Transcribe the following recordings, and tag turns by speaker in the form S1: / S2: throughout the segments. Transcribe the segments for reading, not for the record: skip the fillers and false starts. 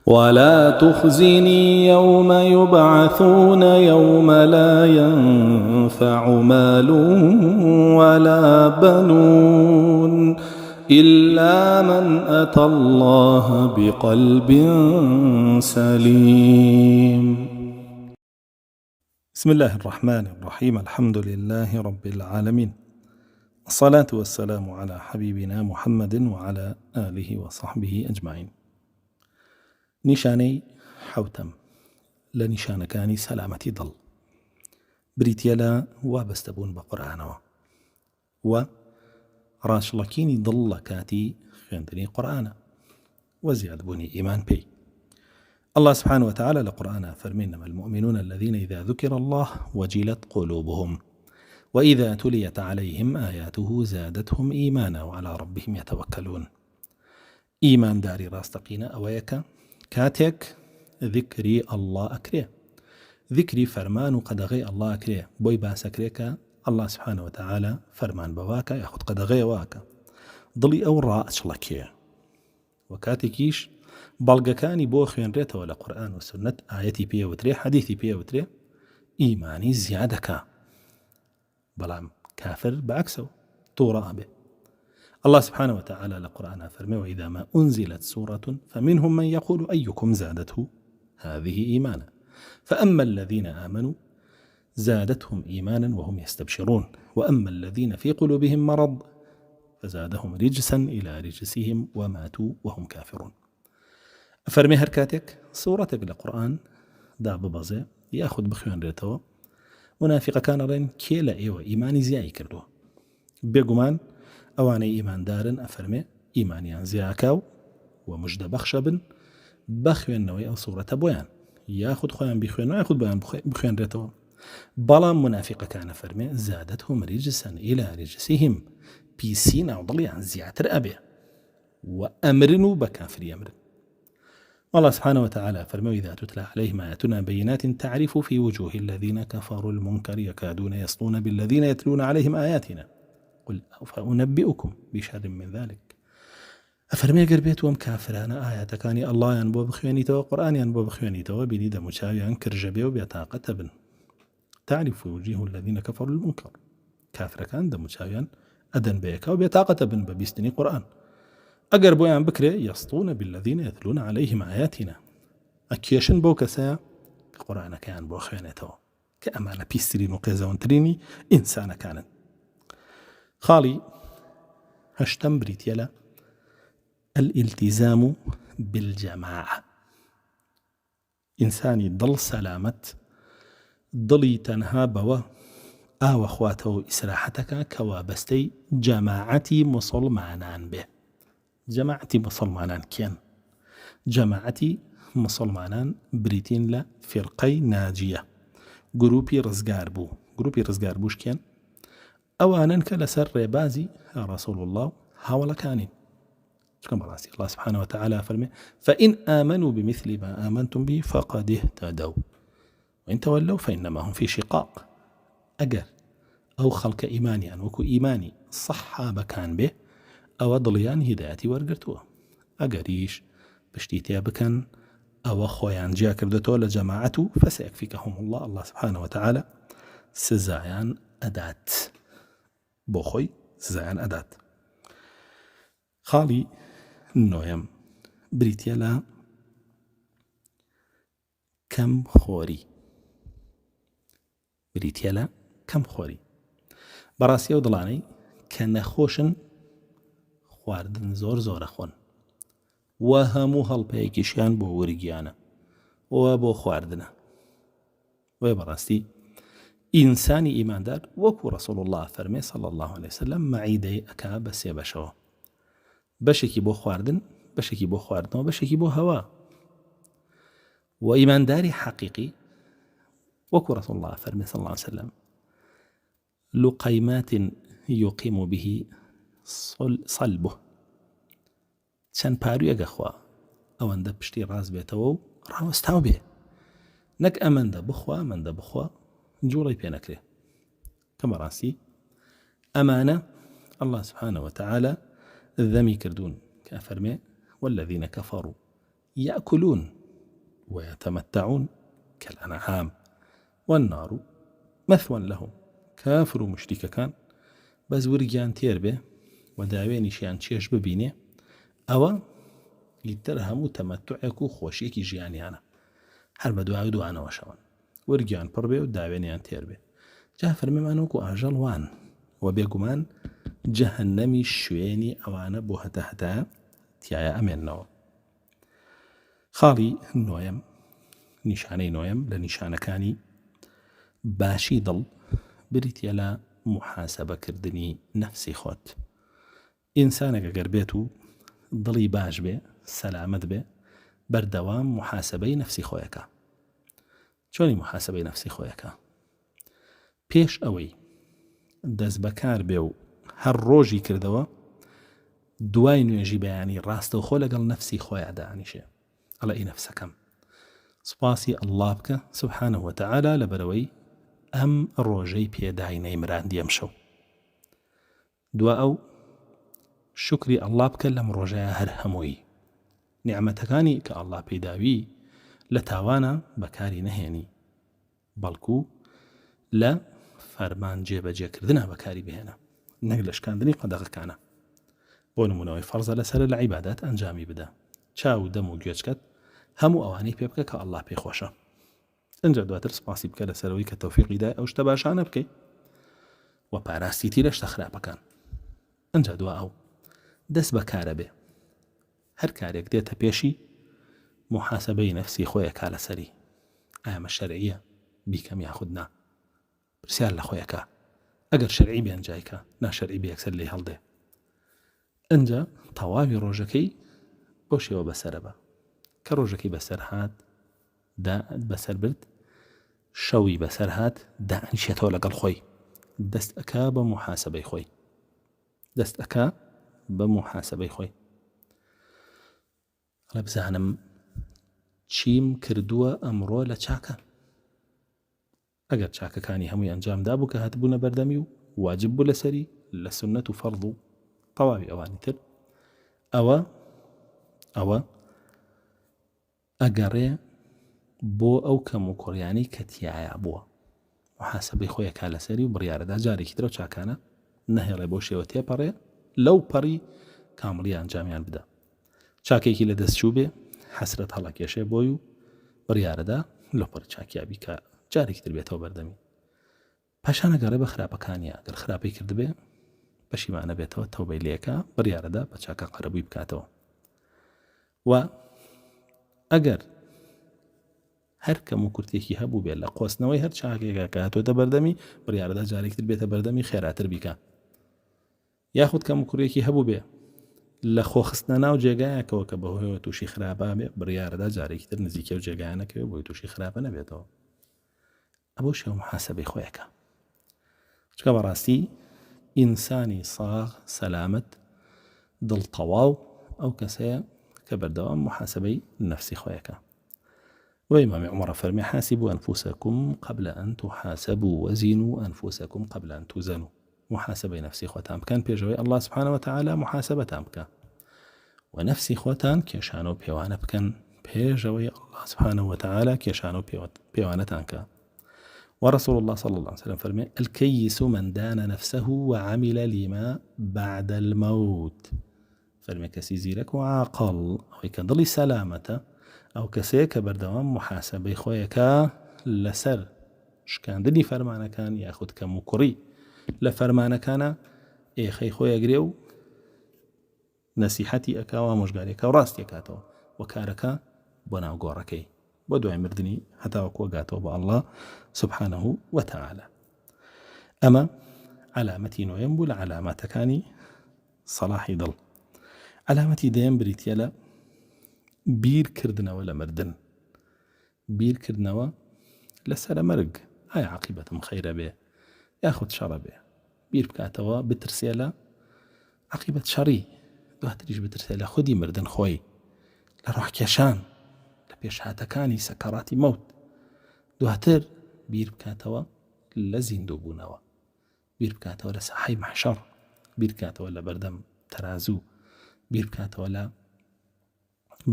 S1: ولا تخزني يوم يبعثون يوم لا ينفع مال ولا بنون إلا من أتى الله بقلب سليم. بسم الله الرحمن الرحيم. الحمد لله رب العالمين، الصلاة والسلام على حبيبنا محمد وعلى آله وصحبه أجمعين. نیشانەی حوتەم لە نیشانەکانی سەلامەتی دڵ بریتیە لە وابەستەبوون بە قورئانەوە و ڕاشڵەکینی دڵ لە کاتی خوێندنی قورئانە و زیادبوونی ئیمان پێی. الله سبحانه وتعالى لقرآن فرمي إنما المؤمنون الذين إذا ذكر الله وجلت قلوبهم وإذا تليت عليهم آياته زادتهم إيمانا وعلى ربهم يتوكلون. إيمان داري راستقينا أويك كاتك ذكري الله أكريه، ذكري فرمان قدغي الله أكريه بوي باس أكريك الله سبحانه وتعالى فرمان بواكا ياخد قدغي واكا ضلي أو رأس لكيه وكاتكيش بلغكاني بو خوينريته ولا قرآن وسنة آيتي بيه وتري حديثي بيه وتري إيماني زيادك بلام كافر بعكسه طورا به. الله سبحانه وتعالى لقرآن فرمي وإذا ما أنزلت سورة فمنهم من يقول أيكم زادته هذه إيمانا فأما الذين آمنوا زادتهم إيمانا وهم يستبشرون وأما الذين في قلوبهم مرض فزادهم رجسا إلى رجسهم وماتوا وهم كافرون. فرمي هركاتك سورتك لقرآن دا ببازي ياخد بخيان ريتو منافق كان رين كيلا إيوه إيماني زياي كردو بيقمان ئەوانەی ئیماندارن ئەفەرمێ ئیمانیان زیاکاو و مژدە بەخشە بن بە خوێندنەوەی ئەو سوورەتە بۆیان یاخود خۆیان بیخوێنەوە یاخود بۆیان بخوێنرێتەوە. بەڵام منافقەکانە فەرمێ زادتهم رجسا إلى رجسهم پیسی ناو دڵیان زیاتر ئەبێ و ئەمرن و بە کافری ئەمرن. الله سبحانه وتعالى فرمى إذا تتلى عليهم آياتنا بينات تعرف في وجوه الذين كفروا المنكر يكادون يسطون بالذين يتلون عليهم آياتنا قل فأنبئكم بشر من ذلك. أفرمي قربيت وم كافرانا آياتكاني الله ينبو بخوانيتو قرآن ينبو بخوانيتو بنيدا مشاويان كرجبيو بيتاقة بن تعرف وجوه الذين كفروا المنكر كافر كان دا مشاويان أدن بيكا وبيتاقة بن ببيستني قرآن أقربو يان بكري يسطون بالذين يتلون عليهم آياتنا أكيشن بو كسايا قرآن كان بو خوانيتو كأمانة بيسترين وقيزون تريني إنسان كانت خالي هشتم بريتيلا الالتزام بالجماعة. إنساني ضل سلامة ضلي تنها بوا أخواته إسراحتك كوابستي جماعتي مسلمانان به. جماعتي مسلمانان كيان جماعتي مسلمانان بريتين لا فرقي ناجية جروبي رزقار بوش كيان أوانن كلسر ريبازي رسول الله هاولا كانين كما راسي الله سبحانه وتعالى فرمي فإن آمنوا بمثل ما آمنتم به فقد اهتدوا وإن تولوا فإنما هم في شقاق. أجر أو خلق إيماني أن وكو إيماني صحابة كان به أو ضليان هدايتي ورقرتوه أجريش بشتيتيا بكن أو خويان جا كردتو لجماعته فسيكفيكهم الله سبحانه وتعالى سزايان أدات بۆخۆی سزایان ئەدات. خاڵی نۆیەم بریتیە لە کەم خۆری بەڕاستی ئەو دڵانەی کە نەخۆشن خواردن زۆرە خۆن و هەموو هەڵپەیەکیشیان بۆ وەرگیانە و بۆ خواردنە وێ بەڕاستی إنساني إيمان دار وكو رسول الله فرمي صلى الله عليه وسلم معيدي أكا بس يبشوا بشكي بو خواردن وبشكي بو هوا. وإيمان داري حقيقي وكو رسول الله فرمي صلى الله عليه وسلم لقيمات يقيم به صلبه چەند پارویە گەخوا ئەوەندە پشتی ڕاست بێتەوە و ڕاوەستاو بێ نەک ئەمەندە بخوا جوڵی پێ نەکرێ. کەمە ڕاستی ئەمانە الله سبحانه وتعالى ذەمی کردوون کە فەرمێ والذين كفروا يأكلون ويتمتعون كالأنعام والنار مثوى لهم. كافر و مشریکەکان بەس ورگیان تێر بێ و داوێنیشیان چێش ببینێ ئەوە ئیتر هەموو تەمەتوعێک و خۆشیەکی ژیانیانە، هەر بە دوای دوانەوەشەوەن ورگیان پڕ بێ و داوێنیان تێر بێ. جا فەرمیمانەوەکو ئاژەڵ وان و بێگومان جەهەنەمی شوێنی ئەوانە بۆ هەتە تایە ئەمێننەوە. خاڵی نۆیەم، نیشانەی نۆیەم لە نیشانەکانی باشی دڵ بریتە لە محاسبەکردنی نەفسی خۆت. ئینسانێک ئەگەر بێت و دڵی باش بێ، سەلامەت بێ، بەردەوام محاسبەی نەفسی خۆیەکە. چۆنی محاسبەی نەفسی خۆیەکە؟ پێش ئەوەی دەست بەکار بێ و هەر ڕۆژی کردەوە دوای نوێژی بەیانی ڕاستە و خۆ لەگەڵ نەفسی خۆیان دانیشێ، ئەڵە ئی نەفسەکەم سوپاسی ئەڵڵا بکە سوبحانەه وتەعالا لەبەرەوەی ئەم ڕۆژەی پێدای نەیمراندی ئەمشەو. دوا ئەو شکری ئەڵڵا بکە لەم ڕۆژەیە هەر هەمووی نیعمەتەکانی کە ئەڵڵا پێداوی لە تاوانە بەکاری نەهێنی، بەڵکو لە فەرمان جێبەجێکردنە بەکاری بهێنە، نەک لە شکاندنی قەدەغەکانە. بۆ نمونەوەی فەرزە لەسەر لە عیبادات ئەنجامی بدە، چاو دەم و گوێچکەت هەموو ئەوانەی پێ بکە کە ئەڵڵا پێخۆشە. ئەنجا دواتر سپاسی بکە لەسەرەوەی کە تەوفیقی دای ئەو شتە باشانە بکەیت و پاراستیتی لە شتە خراپەکان. ئەنجا دوا ئەو دەست بەکارە بێ، هەر کارێک دێتە پێشی محاسبەی نەفسی خۆیەکە لەسەری ئامە شەرعیە بیکەم یاخود نا، پرسیار لە خۆیەکە. ئەگەر شەرعی بێنجایکە، ناشەرعی بێ یەکسەر لێ هەڵدێ. ئەنجا تەواوی ڕۆژەکەی بۆ شێوە بەسەرە بە کە ڕۆژەکەی بەسەر هات بەسەر برد، شەوی بەسەر هات دانیشێتەوە لەگەڵ خۆی، دەست ئەکا بە محاسبەی خۆی، دەست ئەکا بە محاسبەی خۆی. ئەڵە بزانم چیم کردووە ئەمڕۆ لە چاکە. ئەگەر چاکەکانی هەمووی ئەنجامدا بوو کە هاتبوونە بەردەمی و واجب بوو لەسەری لە سنەت و فەرض و تەواوی ئەوانی تر، ئەوە ئەگەڕێ بۆ ئەو کەم و کۆڕیانی کە تیایە بووە، محاسبەی خۆیەکە لەسەری و بڕیارەدا جارێکی ترە چاکانە نەهێڵێ بۆ شێوە تێپەڕێ لەو پەڕی کامڵی ئەنجامیان بدە. چاکێکی لە دەستچوو بێ حەسرەت هەڵەکێشێ بۆی و بڕیارەدا لەو پەڕ چاکیابی کە جارێکی تر بێتەوە بەردەمی. پاشانە گەڕێ بە خراپەکانیە، گەر خراپەی کردبێ پەشیمانە بێتەوە، تەوبەی لێکە، بڕیارەدا بە چاکە قەرەبووی بکاتەوە. و ئەگەر هەر کەم و کورتێکی هەبوو بێت لە قۆستنەوەی هەر چاکێکە کە هاتۆتە بەردەمی، بڕیارەدا جارێکی تر بێتە بەردەمی خێراتر بیکە. یاخود کەم و کوڕێکی هەبوو بێ لە خۆخستنە ناو جێگایەکەوە کە بەهۆیەوە تووشی خراپە بێ، بڕیارەدا جارێکی تر نزیکە و جێگایانەکەوێ بۆی تووشی خراپە نەبێتەوە. ئەبۆ شێوە محاسبەی خۆیەکە. چکە بەڕاستی ئینسانی ساغ سەلامەت دڵتەواو ئەو کەسەیە کە بەردەوام محاسبەی نەفسی خۆیەکە. وإمام عمر فرمي حاسبوا أنفسكم قبل أن تحاسبوا وزنوا أنفسكم قبل أن توزنوا. محاسبة نفسي خوتان كان بيجوي الله سبحانه وتعالى محاسبة تامكا، ونفسي خوتان كيشانو بيوانا بكن بيجوي الله سبحانه وتعالى كيشانو بيوانا تانكا. ورسول الله صلى الله عليه وسلم فرمي الكيس من دان نفسه وعمل لما بعد الموت. فرمي كسي زيرك وعاقل ويكن ضلي سلامته ئەو کەسەیە کە بەردەوام محاسبەی خۆیەکە لەسەر شکاندنی فەرمانەکان یاخود کەم و کوڕی لە فەرمانەکانە ئێخەی خۆیەگرێ و نەسیحەتی ئەکاوە مژگارێکە و ڕاستی ئەکاتەوە و کارەکە بۆ ناو گۆڕەکەی بۆ دوای مردنی هەتاوەکو ئەگاتەوە بە ئەڵڵا سوبحانەه وتەعالە. ئەمە علامەتی نوێم بوو لە علاماتەکانی سەلاحی دڵ. علامەتی دێم بریتیە لە بیرکردنەوە لە مردن، بیرکردنەوە لە سەرە مەرگ، ئایا عاقیبەتم خەیرە بێ یاخود شەڕە بێ، بیر بکاتەوە بترسێ لە عاقیبەت شەڕی، دواتریش بترسێ لە خودی مردن خۆی، لە ڕۆحکێشان، لە پێشهاتەکانی سەکەڕاتی مەوت، دواتر بیر بکاتەوە لە زیندوو بوونەوە، بیر بکاتەوە لە ساحەی مەحشەڕ، بیر بکاتەوە لە بەردەم تەرازوو، بیر بکاتەوە لە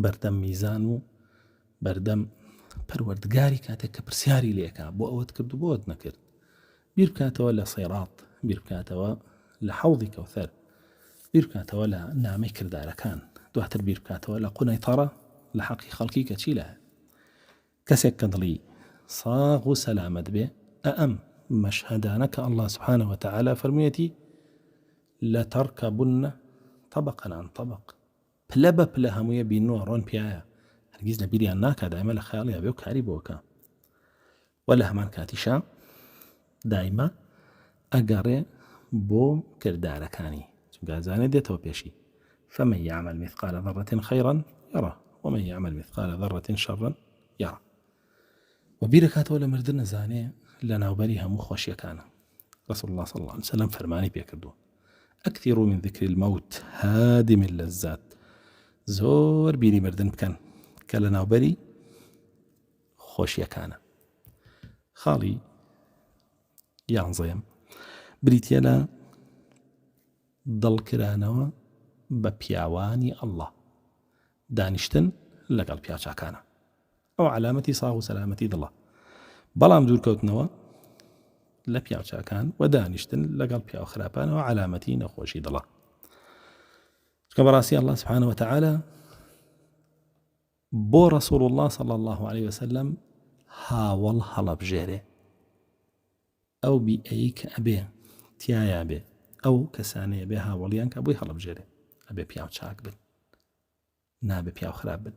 S1: بەردەم میزان و بەردەم پەروەردگاری کاتێک کە پرسیاری لێکا بۆ ئەوەت کرد و بۆت نەکرد بیر بکاتەوە لە سەیڕات بیر بکاتەوە لە حەوضی کەوثەر بیر بکاتەوە لە نامەی کردارەکان دواتر بیر بکاتەوە لە قونەیتەڕە لە حەقی خەڵکی کە چی لە کەسێک کە دڵی ساغ و سەلامەت بێ ئەم مەشهەدانە کە الله سبحانه وتعالى فەرموویەتی لەتەرکەبن طبقا عن طبق پلە بە پلە هەموویە بیننەوە ڕۆن پیایە هەرگیز لە بیریان ناکات دایمە لە خەیاڵیا بێ و کاری بۆکە و لە هەمان کاتیشا دایمە ئەگەڕێ بۆ کردارەکانی چونکە ئەزانێ دێتەوە پێشی فمن يعمل مثقال ذرة خيرا يره ومن يعمل مثقال ذرة شرا يره وبیرەکاتەوە لە مردن نەزانێ لە ناوبەری هەموو خۆشیەکانە رسول الله صلى الله عليه وسلم فەرمانی پێکردووە أكثروا من ذكر الموت هادم اللذات زۆر بیری مردن بکەن کە لە ناوبەری خۆشیەکانە خاڵی یانزەیەم بریتە لە دڵکرانەوە بە پیاوانی ئەڵڵا دانیشتن لەگەڵ پیاچاکانە ئەو علامەتی ساغ و سەلامەتی دڵە بەڵام دوورکەوتنەوە لە پیاچاکان و دانیشتن لەگەڵ پیاو خراپانەوە علامەتی نەخۆشی دڵە چکە بەڕاستی الله سبحانه وتعالى بۆ رسول الله صلى الله عليه وسلم هاوڵ هەڵەبژێرێ ئەو بیئەی کە ئەبێ تایە بێ ئەو کەسانەیە بێ هاوڵیان کە بۆی هەڵەبژێرێ ئەبێ پیاو چاک بن نابێ پیاو خراپ بن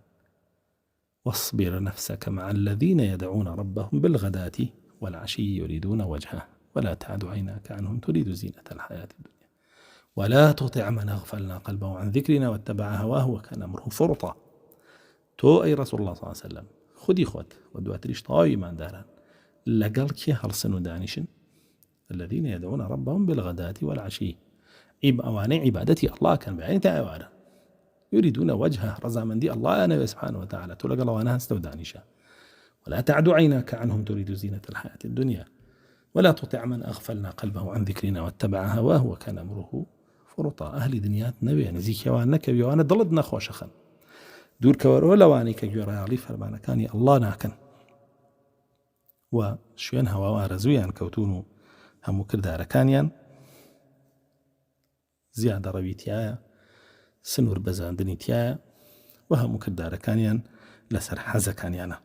S1: واصبر نفسك مع الذين يدعون ربهم بالغداة والعشي يريدون وجهه ولا تعد عيناك عنهم تريد زينة الحياة الدنيا ولا تطع من أغفلنا قلبه عن ذكرنا واتبع هواه وكان أمره فرطا تو أي رسول الله صلى الله عليه وسلم خدي خود ودواتريش طاوي من داران لقل كي هرسن ودانشن الذين يدعون ربهم بالغداة والعشي أواني عبادتي الله كان بعين تعوانا يريدون وجهه رضا من دي الله أنا سبحانه وتعالى تلقى الله أنا استودانشا ولا تعد عيناك عنهم تريد زينة الحياة الدنيا ولا تطع من أغفلنا قلبه عن ذكرنا واتبع هواه وكان أمره فرطا أهل دنيات نبي نزيك وانك وانا ضلدنا خوشخا دور كورو لوانيك جورالي فرمانا كاني الله ناكن وشوين هوا وارزويان كوتونو همو كرداركانيان زیادە ڕەویتیایە سنوور بەزاندنی تایە و هەموو کردارەکانیان لەسەر حەزەکانیانە.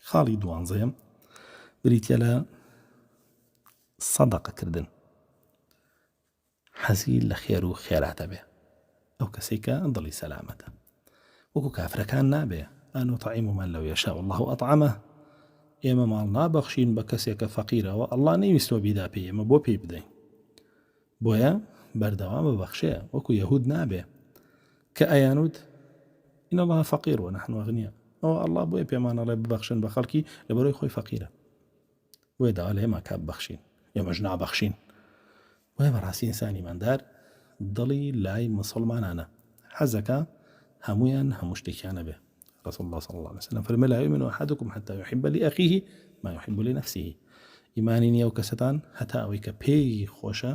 S1: خاڵی دوانزەیەم بریتە لە سەدەقەکردن. حەزی لە خێر و خێراتە بێ ئەو کەسێک کە دڵی سەلامەتە، وەکو کافرەکان نابێ ئەن وطعیم من لەو یەشاء الله ئەطعەمە، ئێمە ماڵ نابەخشین بە کەسێکە فەقیرەوە ئەڵڵا نەیویستوە بیدا پێی، ئێمە بۆ پێی بدەین، بۆیە بەردەوام بەبەخشێ، وەکو یەهود نابێ کە ئەیانوت إن الله فقير ونحن أغنياء، ئەوە ئەڵڵا بۆیە پێمانەڵێ ببەخشن بە خەڵکی لەبەرەوەی خۆی فەقیرە، بۆیە داوا لە ئێمە کات بەخشین، ئێمەش نابەخشین. وای بەڕاستی ئینسانی ماندار دڵی لای مسلمانانە، حەزەکە هەمویان هەموو شتێکیانە بێ. رسول الله صلى الله عليه وسلم فرمى لا يؤمن أحدكم حتى يحب لأخيه ما يحب لنفسه. ئیمانی نییە و کەسەتان هەتا ئەوەی کە پێی خۆشە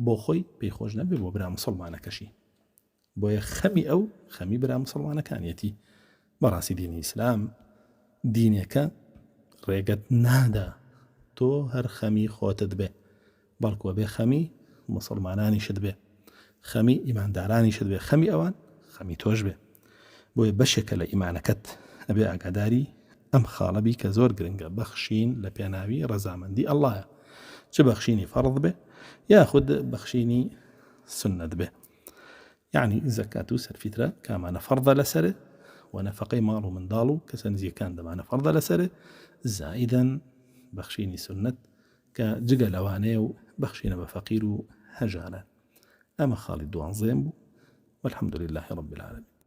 S1: بۆ خۆی پێی خۆش نەبێ بۆ برا مسلمانەکەشی، بۆیە خەمی ئەو خەمی برا مسلمانەکانیەتی. بەڕاستی دینی ئیسلام دینێکە ڕێگەت نادا تۆ هەر خەمی خۆتت بێ، بەڵکوە بێ خەمی مسلمانانیشت بێ، خەمی ئیماندارانیشت بێ، خەمی ئەوان خەمی تۆش بێ. بۆیە بەشێکە لە ئیمانەکەت ئەبێ ئاگاداری ئەم خاڵەبی کە زۆر گرنگە، بەخشین لە پێناوی ڕەزامەندی ئەڵڵایە، چ بەخشینی فەرض بێ یاخود بەخشینی سنت بێ. یعنی زەکات و سەرفیترە کامانە فەرضە لەسەرە، و نەفەقەی ماڵ و منداڵ و کەسە نزیەکان دەمانە فەرضە لەسەرە، زائیدەن بەخشینی سنت کە جگە لەوانەیە و بەخشینە بە فەقیر و هەژاران. ئەمە خاڵی دوانزەیەم بوو، والحەمد لله رب العالمين.